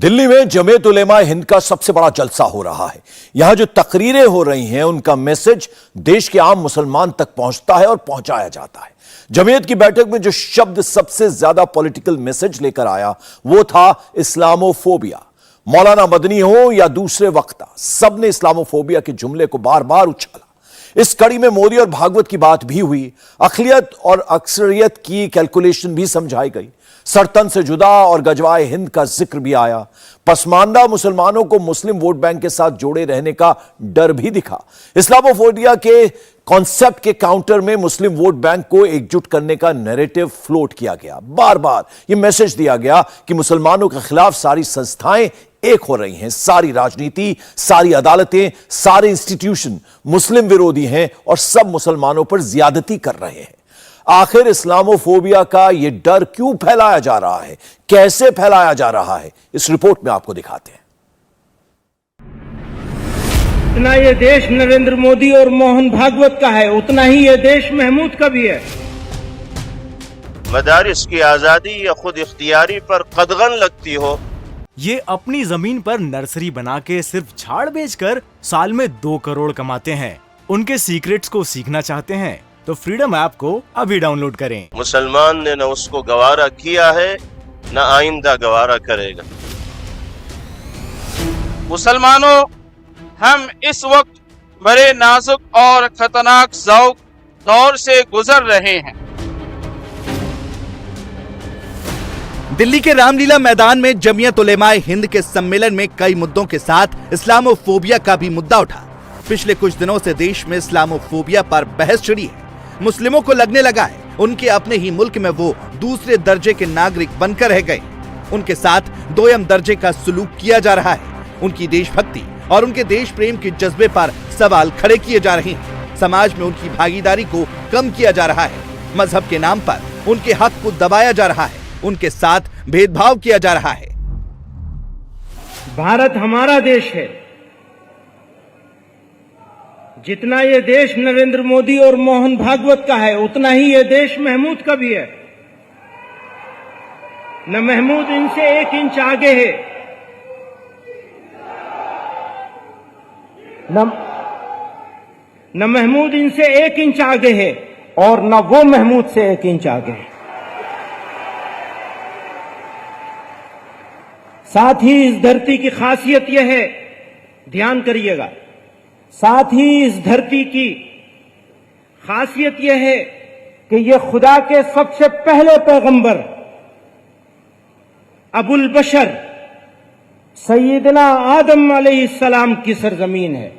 दिल्ली में जमीयत उलेमा हिंद का सबसे बड़ा जलसा हो रहा है। यहां जो तकरीरें हो रही हैं उनका मैसेज देश के आम मुसलमान तक पहुंचता है और पहुंचाया जाता है। जमीयत की बैठक में जो शब्द सबसे ज्यादा पॉलिटिकल मैसेज लेकर आया वो था इस्लामोफोबिया। मौलाना मदनी हो या दूसरे वक्ता, सबने इस्लामोफोबिया के जुमले को बार बार उछाला। इस कड़ी में मोदी और भागवत की बात भी हुई, अक़लियत और अक्सरियत की कैलकुलेशन भी समझाई गई, सरतन से जुदा और गजवाए हिंद का जिक्र भी आया। पसमानदा मुसलमानों को मुस्लिम वोट बैंक के साथ जोड़े रहने का डर भी दिखा। इस्लामोफोबिया के कॉन्सेप्ट के काउंटर में मुस्लिम वोट बैंक को एकजुट करने का नैरेटिव फ्लोट किया गया। बार बार यह मैसेज दिया गया कि मुसलमानों के खिलाफ सारी संस्थाएं एक हो रही हैं, सारी राजनीति, सारी अदालतें, सारे इंस्टीट्यूशन मुस्लिम विरोधी हैं और सब मुसलमानों पर ज्यादती कर रहे हैं। आखिर इस्लामोफोबिया का यह डर क्यों फैलाया जा रहा है, कैसे फैलाया जा रहा है, इस रिपोर्ट में आपको दिखाते हैं। जितना ये देश नरेंद्र मोदी और मोहन भागवत का है उतना ही ये देश महमूद का भी है। मदारिस की आजादी या खुद इख्तियारी पर कदगन लगती हो। ये अपनी जमीन पर नर्सरी बना के सिर्फ झाड़ बेचकर साल में 2 करोड़ कमाते हैं। उनके सीक्रेट्स को सीखना चाहते हैं तो फ्रीडम ऐप को अभी डाउनलोड करें। मुसलमान ने न उसको गवारा किया है न आइंदा गवारा करेगा। मुसलमानों, हम इस वक्त बड़े नाजुक और खतरनाक ज़ौक़ दौर से गुजर रहे हैं। दिल्ली के रामलीला मैदान में जमीयत उलेमाए हिंद के सम्मेलन में कई मुद्दों के साथ इस्लामोफोबिया का भी मुद्दा उठा। पिछले कुछ दिनों से देश में इस्लामोफोबिया पर बहस छिड़ी है। मुस्लिमों को लगने लगा है उनके अपने ही मुल्क में वो दूसरे दर्जे के नागरिक बनकर रह गए। उनके साथ दोयम दर्जे का सुलूक किया जा रहा है। उनकी देशभक्ति और उनके देश प्रेम के जज्बे पर सवाल खड़े किए जा रहे हैं। समाज में उनकी भागीदारी को कम किया जा रहा है। मजहब के नाम पर उनके हक को दबाया जा रहा है। उनके साथ भेदभाव किया जा रहा है। भारत हमारा देश है। जितना ये देश नरेंद्र मोदी और मोहन भागवत का है उतना ही ये देश महमूद का भी है। न महमूद इनसे 1 इंच आगे है, न महमूद इनसे 1 इंच आगे है और न वो महमूद से 1 इंच आगे है। साथ ही इस धरती की खासियत यह है, ध्यान करिएगा, साथ ही इस धरती की खासियत यह है कि यह खुदा के सबसे पहले पैगंबर अबुल बशर सैयदना आदम अलैहिस्सलाम की सरजमीन है।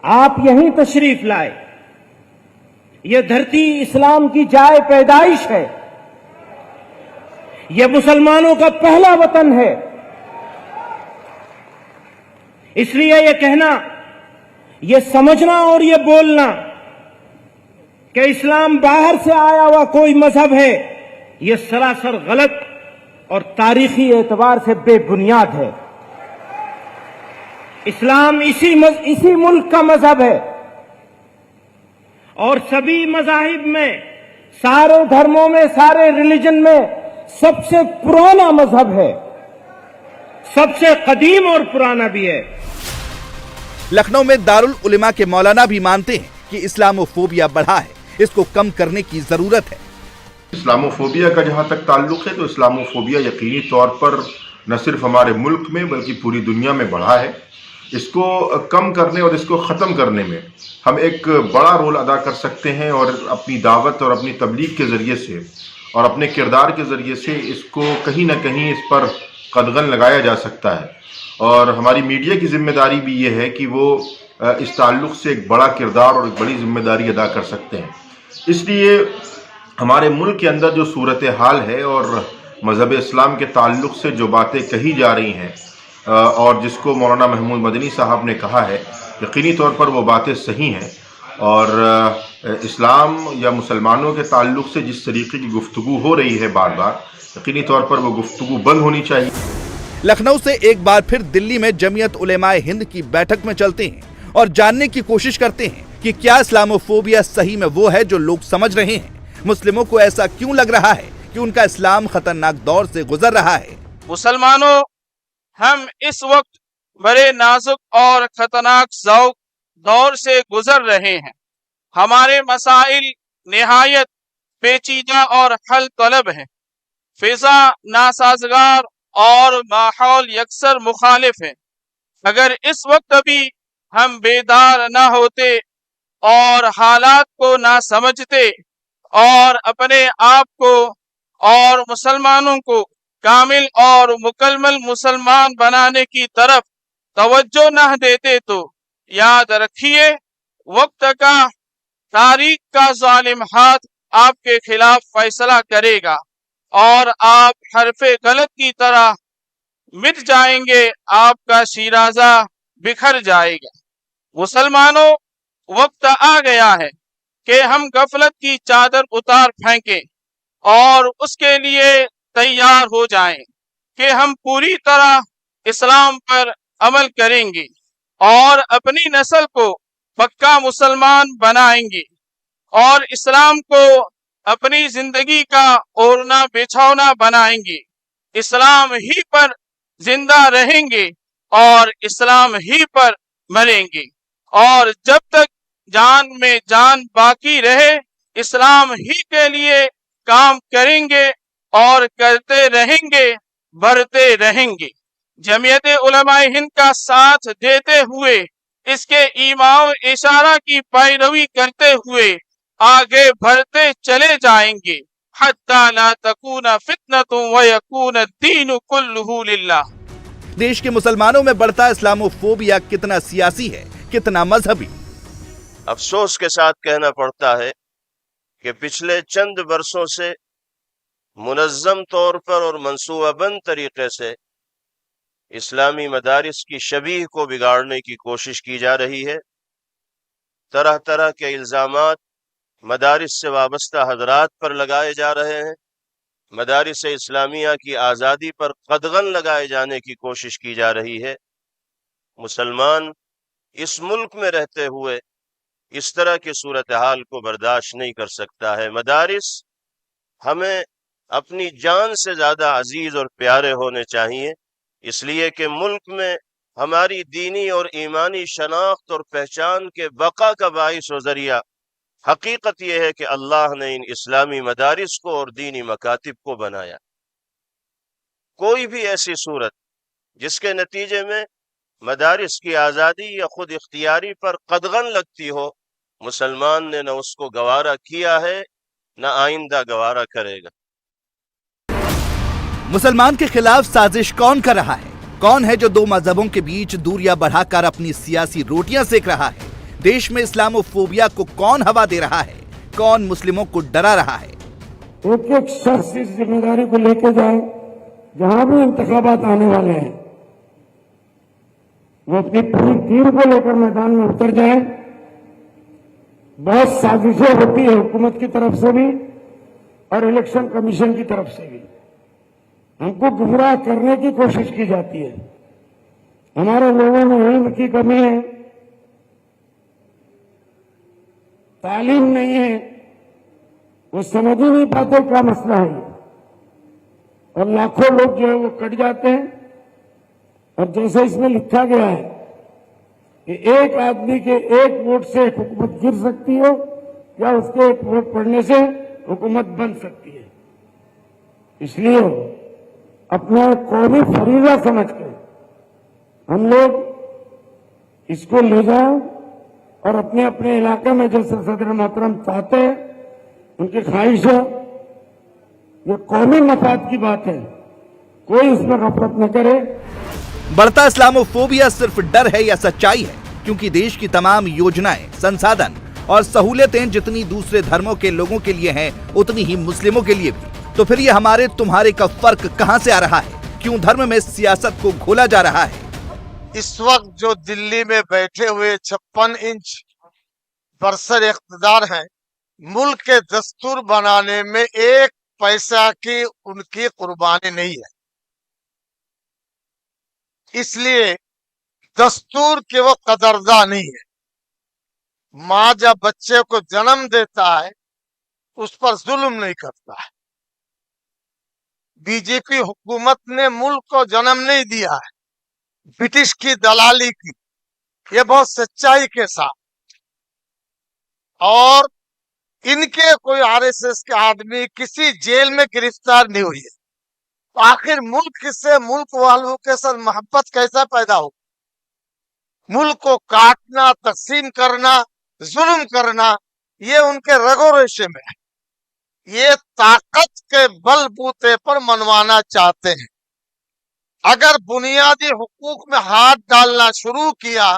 आप यहीं तशरीफ लाए। यह धरती इस्लाम की जाए पैदाइश है। यह मुसलमानों का पहला वतन है। इसलिए यह कहना, यह समझना और यह बोलना कि इस्लाम बाहर से आया हुआ कोई मजहब है, यह सरासर गलत और तारीखी एतबार से बेबुनियाद है। इस्लाम इसी मुल्क का मजहब है और सभी मजाहिब में, सारे धर्मों में, सारे रिलीजन में सबसे पुराना मजहब है, सबसे कदीम और पुराना भी है। लखनऊ में दारुल उलेमा के मौलाना भी मानते हैं कि इस्लामोफोबिया बढ़ा है, इसको कम करने की जरूरत है। इस्लामोफोबिया का जहां तक ताल्लुक है तो इस्लामोफोबिया यकीनी तौर पर न सिर्फ हमारे मुल्क में बल्कि पूरी दुनिया में बढ़ा है। इसको कम करने और इसको ख़त्म करने में हम एक बड़ा रोल अदा कर सकते हैं और अपनी दावत और अपनी तबलीग के ज़रिए से और अपने किरदार के ज़रिए से इसको कहीं ना कहीं इस पर कदगन लगाया जा सकता है। और हमारी मीडिया की जिम्मेदारी भी ये है कि वो इस ताल्लुक़ से एक बड़ा किरदार और एक बड़ी जिम्मेदारी अदा कर सकते हैं। इसलिए हमारे मुल्क के अंदर जो सूरत हाल है और मज़हब इस्लाम के ताल्लुक़ से जो बातें कही जा रही हैं और जिसको मौलाना महमूद मदनी साहब ने कहा है, यकीनी तौर पर वो बातें सही हैं। और इस्लाम या मुसलमानों के ताल्लुक़ से जिस तरीके की गुफ्तगू हो रही है बार बार, यकीनी तौर पर वो गुफ्तगू बंद होनी चाहिए। लखनऊ से एक बार फिर दिल्ली में जमीयत उलेमाए हिंद की बैठक में चलते हैं और जानने की कोशिश करते हैं कि क्या इस्लामोफोबिया सही में वो है जो लोग समझ रहे हैं। मुस्लिमों को ऐसा क्यों लग रहा है کہ ان کا اسلام خطرناک دور سے گزر رہا ہے۔ مسلمانوں، ہم اس وقت بڑے نازک اور خطرناک ذوق دور سے گزر رہے ہیں۔ ہمارے مسائل نہایت پیچیدہ اور حل طلب ہیں۔ فضا ناسازگار اور ماحول یکسر مخالف ہے۔ اگر اس وقت بھی ہم بیدار نہ ہوتے اور حالات کو نہ سمجھتے اور اپنے آپ کو اور مسلمانوں کو کامل اور مکمل مسلمان بنانے کی طرف توجہ نہ دیتے تو یاد رکھیے، وقت کا تاریخ کا ظالم ہاتھ آپ کے خلاف فیصلہ کرے گا اور آپ حرف غلط کی طرح مٹ جائیں گے، آپ کا شیرازہ بکھر جائے گا۔ مسلمانوں، وقت آ گیا ہے کہ ہم غفلت کی چادر اتار پھینکیں اور اس کے لیے تیار ہو جائیں کہ ہم پوری طرح اسلام پر عمل کریں گے اور اپنی نسل کو پکا مسلمان بنائیں گے اور اسلام کو اپنی زندگی کا اوڑھنا بچھونا بنائیں گے۔ اسلام ہی پر زندہ رہیں گے اور اسلام ہی پر مریں گے، اور جب تک جان میں جان باقی رہے اسلام ہی کے لیے کام کریں گے اور کرتے رہیں گے، بڑھتے رہیں گے۔ جمعیت علماء ہند کا ساتھ دیتے ہوئے، اس کے ایما و اشارہ کی پیروی کرتے ہوئے آگے بڑھتے چلے جائیں گے، حتی لا تکون فتنۃ ویکون الدین کلہ للہ۔ دیش کے مسلمانوں میں بڑھتا اسلاموفوبیا کتنا سیاسی ہے، کتنا مذہبی۔ افسوس کے ساتھ کہنا پڑتا ہے کہ پچھلے چند برسوں سے منظم طور پر اور منصوبہ بند طریقے سے اسلامی مدارس کی شبیہ کو بگاڑنے کی کوشش کی جا رہی ہے۔ طرح طرح کے الزامات مدارس سے وابستہ حضرات پر لگائے جا رہے ہیں۔ مدارس اسلامیہ کی آزادی پر قدغن لگائے جانے کی کوشش کی جا رہی ہے۔ مسلمان اس ملک میں رہتے ہوئے اس طرح کی صورتحال کو برداشت نہیں کر سکتا ہے۔ مدارس ہمیں اپنی جان سے زیادہ عزیز اور پیارے ہونے چاہیے، اس لیے کہ ملک میں ہماری دینی اور ایمانی شناخت اور پہچان کے بقا کا باعث و ذریعہ حقیقت یہ ہے کہ اللہ نے ان اسلامی مدارس کو اور دینی مکاتب کو بنایا۔ کوئی بھی ایسی صورت جس کے نتیجے میں مدارس کی آزادی یا خود اختیاری پر قدغن لگتی ہو، مسلمان نے نہ اس کو گوارا کیا ہے نہ آئندہ گوارا کرے گا۔ مسلمان کے خلاف سازش کون کر رہا ہے؟ کون ہے جو دو مذہبوں کے بیچ دوریاں بڑھا کر اپنی سیاسی روٹیاں سیک رہا ہے؟ دیش میں اسلاموفوبیا کو کون ہوا دے رہا ہے؟ کون مسلموں کو ڈرا رہا ہے؟ ایک ایک شخص اس ذمہ داری کو لے کے جائے، جہاں بھی انتخابات آنے والے ہیں وہ اپنی پوری ٹیم کو لے کر میدان میں اتر جائے۔ بہت سازشیں ہوتی ہیں حکومت کی طرف سے بھی اور الیکشن کمیشن کی طرف سے بھی، ہم کو گمراہ کرنے کی کوشش کی جاتی ہے۔ ہمارے لوگوں میں علم کی کمی ہے، تعلیم نہیں ہے، وہ سمجھ ہی نہیں پاتے کیا مسئلہ ہے، اور لاکھوں لوگ جو ہے وہ کٹ جاتے ہیں۔ اور جیسے اس میں لکھا گیا ہے کہ ایک آدمی کے ایک ووٹ سے حکومت گر سکتی ہے یا اس کے ایک ووٹ پڑنے سے حکومت بن سکتی ہے، اس لیے اپنا قومی فریضہ سمجھ کر ہم لوگ اس کو لے جائیں اور اپنے اپنے علاقے میں جیسے صدر محترم چاہتے ہیں، ان کی خواہش ہے، یہ قومی مفاد کی بات ہے، کوئی اس میں غفلت نہ کرے۔ بڑھتا اسلاموفوبیا صرف ڈر ہے یا سچائی ہے؟ کیونکہ دیش کی تمام یوجنائیں، سنسادن اور سہولتیں جتنی دوسرے دھرموں کے لوگوں کے لیے ہیں اتنی ہی مسلموں کے لیے بھی۔ تو پھر یہ ہمارے تمہارے کا فرق کہاں سے آ رہا ہے؟ کیوں دھرم میں سیاست کو گھولا جا رہا ہے؟ اس وقت جو دلی میں بیٹھے ہوئے 56 انچ برسر اقتدار ہیں، ملک کے دستور بنانے میں ایک پیسہ کی ان کی قربانی نہیں ہے، اس لیے دستور کے وہ قدرداں نہیں ہے۔ ماں جب بچے کو جنم دیتا ہے اس پر ظلم نہیں کرتا ہے، बीजेपी हुकूमत ने मुल्क को जन्म नहीं दिया है, ब्रिटिश की दलाली की, ये बहुत सच्चाई के साथ। और इनके कोई आरएसएस के आदमी किसी जेल में गिरफ्तार नहीं हुई है, तो आखिर मुल्क से, मुल्क वालों के साथ मोहब्बत कैसा पैदा हो? मुल्क को काटना, तकसीम करना, जुल्म करना, ये उनके रगो रेशे में है। ये ताकत के बलबूते पर मनवाना चाहते हैं। अगर बुनियादी हुकूक में हाथ डालना शुरू किया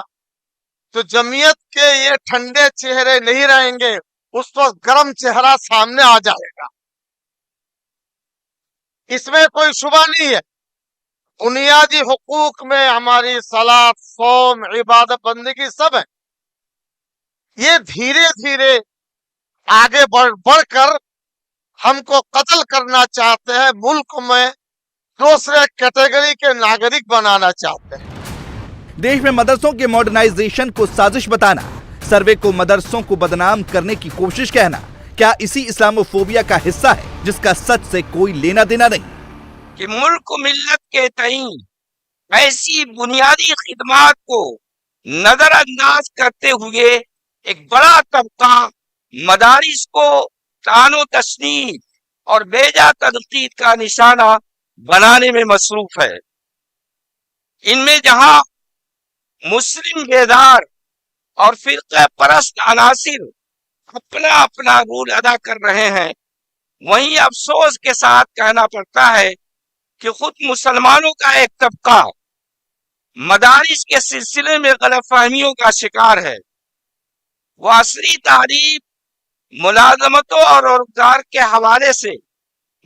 तो जमीयत के ये ठंडे चेहरे नहीं रहेंगे, उस वक्त गर्म चेहरा सामने आ जाएगा। इसमें कोई शुबा नहीं है। बुनियादी हुकूक में हमारी सलात, सौम, इबादत, बंदगी सब है। ये धीरे धीरे आगे बढ़कर हमको कत्ल करना चाहते हैं, मुल्क में दूसरे कैटेगरी के नागरिक बनाना चाहते हैं। देश में मदरसों के मॉडर्नाइजेशन को साजिश बताना, सर्वे को मदरसों को बदनाम करने की कोशिश कहना, क्या इसी इस्लामोफोबिया का हिस्सा है जिसका सच से कोई लेना देना नहीं? कि मुल्क मिल्लत के तईं ऐसी बुनियादी खिदमात को नजरअंदाज करते हुए एक बड़ा तबका मदारिस को तानो तशनीद और बेजा तनकीद का निशाना बनाने में मसरूफ है। इनमें जहां मुस्लिम बेदार और फिरका परस्त अनासिर अपना अपना रोल अदा कर रहे हैं, वहीं अफसोस के साथ कहना पड़ता है कि खुद मुसलमानों का एक तबका मदारिस के सिलसिले में गलतफहमियों का शिकार है। वह असरी तालीम, मुलाजमतों और रोजगार के हवाले से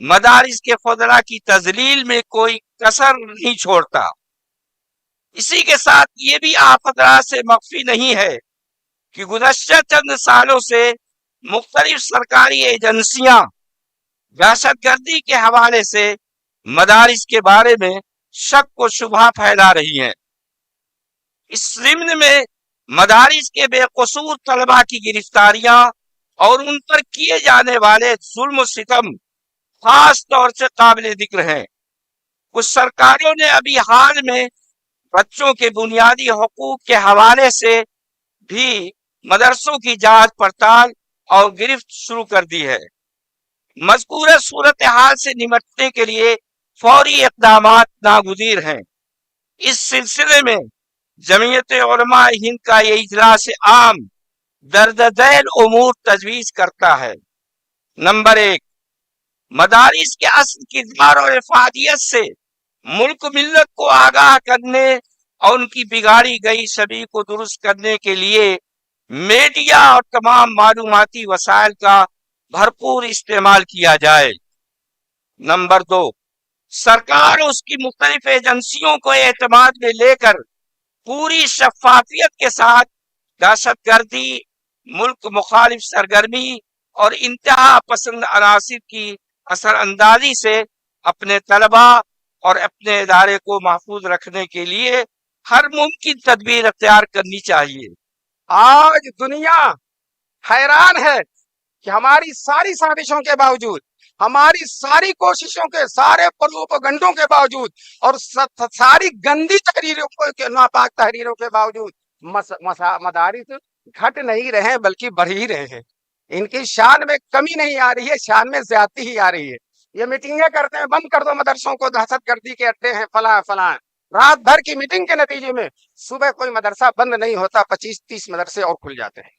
मदारिस के फदला की तजलील में कोई कसर नहीं छोड़ता। इसी के साथ ये भी आप हजरात से मख्फी नहीं है कि गुज़श्ता चंद सालों से मुख्तलिफ सरकारी एजेंसियां दहशतगर्दी के हवाले से मदारिस के बारे में शक व शुबहा फैला रही हैं। इस ज़िम्न में मदारिस के बेकसूर तलबा की गिरफ्तारियां और उन पर किए जाने वाले जुल्म सितम खास तौर से काबिल जिक्र हैं। कुछ सरकारों ने अभी हाल में बच्चों के बुनियादी हकूक के हवाले से भी मदरसों की जांच पड़ताल और गिरफ्त शुरू कर दी है। मज़कूर सूरत हाल से निपटने के लिए फौरी इक़दामात नागुज़ीर हैं। इस सिलसिले में जमीयत उलमा हिंद का ये इजलास आम दर्ज दैल उमूर तजवीज़ करता है। नंबर 1, मदारिस के असल किरदार और इफादियत से मुल्क मिल्लत को आगाह करने और उनकी बिगाड़ी गई छवि को दुरुस्त करने के लिए मीडिया और तमाम मालूमाती वसाइल का भरपूर इस्तेमाल किया जाए। नंबर 2, सरकार और उसकी मुख्तलिफ एजेंसियों को एतमाद में लेकर पूरी शफाफियत के साथ दहशतगर्दी, मुल्क मुखालिफ सरगर्मी और इंतहा पसंद अनासिर की असरअंदाजी से अपने तलबा और अपने इदारे को महफूज रखने के लिए हर मुमकिन तदबीर अख्तियार करनी चाहिए। आज दुनिया हैरान है कि हमारी सारी साजिशों के बावजूद, हमारी सारी कोशिशों के, सारे प्रोपेगेंडों के बावजूद और सारी गंदी तहरीरों के, नापाक तहरीरों के बावजूद मदारिस घट नहीं रहे हैं बल्कि बढ़ ही रहे हैं। इनकी शान में कमी नहीं आ रही है, शान में ज्यादती ही आ रही है। ये मीटिंगें करते हैं, बंद कर दो मदरसों को, दहशतगर्दी के अड्डे हैं, फलां फलां। रात भर की मीटिंग के नतीजे में सुबह कोई मदरसा बंद नहीं होता, 25-30 मदरसे और खुल जाते हैं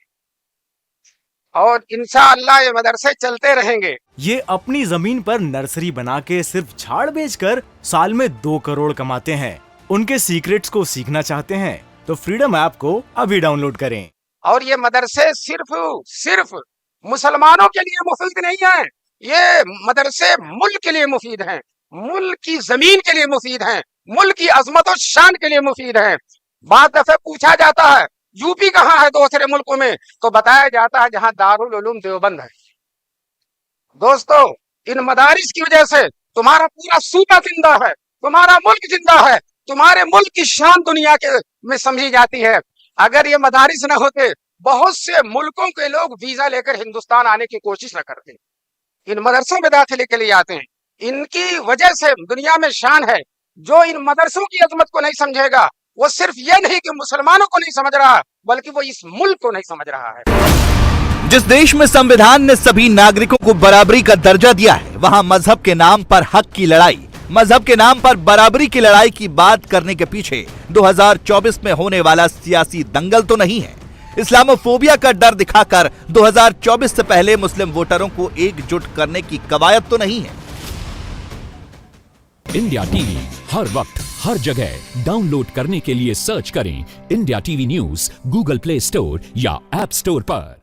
और इंशाअल्लाह ये मदरसे चलते रहेंगे। ये अपनी जमीन पर नर्सरी बना के सिर्फ झाड़ बेचकर साल में 2 करोड़ कमाते हैं। उनके सीक्रेट्स को सीखना चाहते हैं तो फ्रीडम ऐप को अभी डाउनलोड करें। और ये मदरसे सिर्फ मुसलमानों के लिए मुफीद नहीं है, ये मदरसे मुल्क के लिए मुफीद हैं, मुल्क की जमीन के लिए मुफीद हैं, मुल्क की अजमत और शान के लिए मुफीद हैं। बात दफे पूछा जाता है यूपी कहाँ है दूसरे मुल्कों में, तो बताया जाता है जहां दारुल उलूम देवबंद है। दोस्तों, इन मदारिस की वजह से तुम्हारा पूरा सूबा जिंदा है, तुम्हारा मुल्क जिंदा है, तुम्हारे मुल्क की शान दुनिया के में समझी जाती है। अगर ये मदारिस न होते, बहुत से मुल्कों के लोग वीजा लेकर हिंदुस्तान आने की कोशिश न करते, इन मदरसों में दाखिले के लिए आते हैं। इनकी वजह से दुनिया में शान है। जो इन मदरसों की अजमत को नहीं समझेगा, वो सिर्फ ये नहीं कि मुसलमानों को नहीं समझ रहा, बल्कि वो इस मुल्क को नहीं समझ रहा है। जिस देश में संविधान ने सभी नागरिकों को बराबरी का दर्जा दिया है, वहां मजहब के नाम पर हक की लड़ाई, मजहब के नाम पर बराबरी की लड़ाई की बात करने के पीछे 2024 में होने वाला सियासी दंगल तो नहीं है। इस्लामोफोबिया का डर दिखाकर 2024 से पहले मुस्लिम वोटरों को एकजुट करने की कवायद तो नहीं है। इंडिया टीवी हर वक्त हर जगह डाउनलोड करने के लिए सर्च करें India TV news Google play store या ऐप स्टोर पर।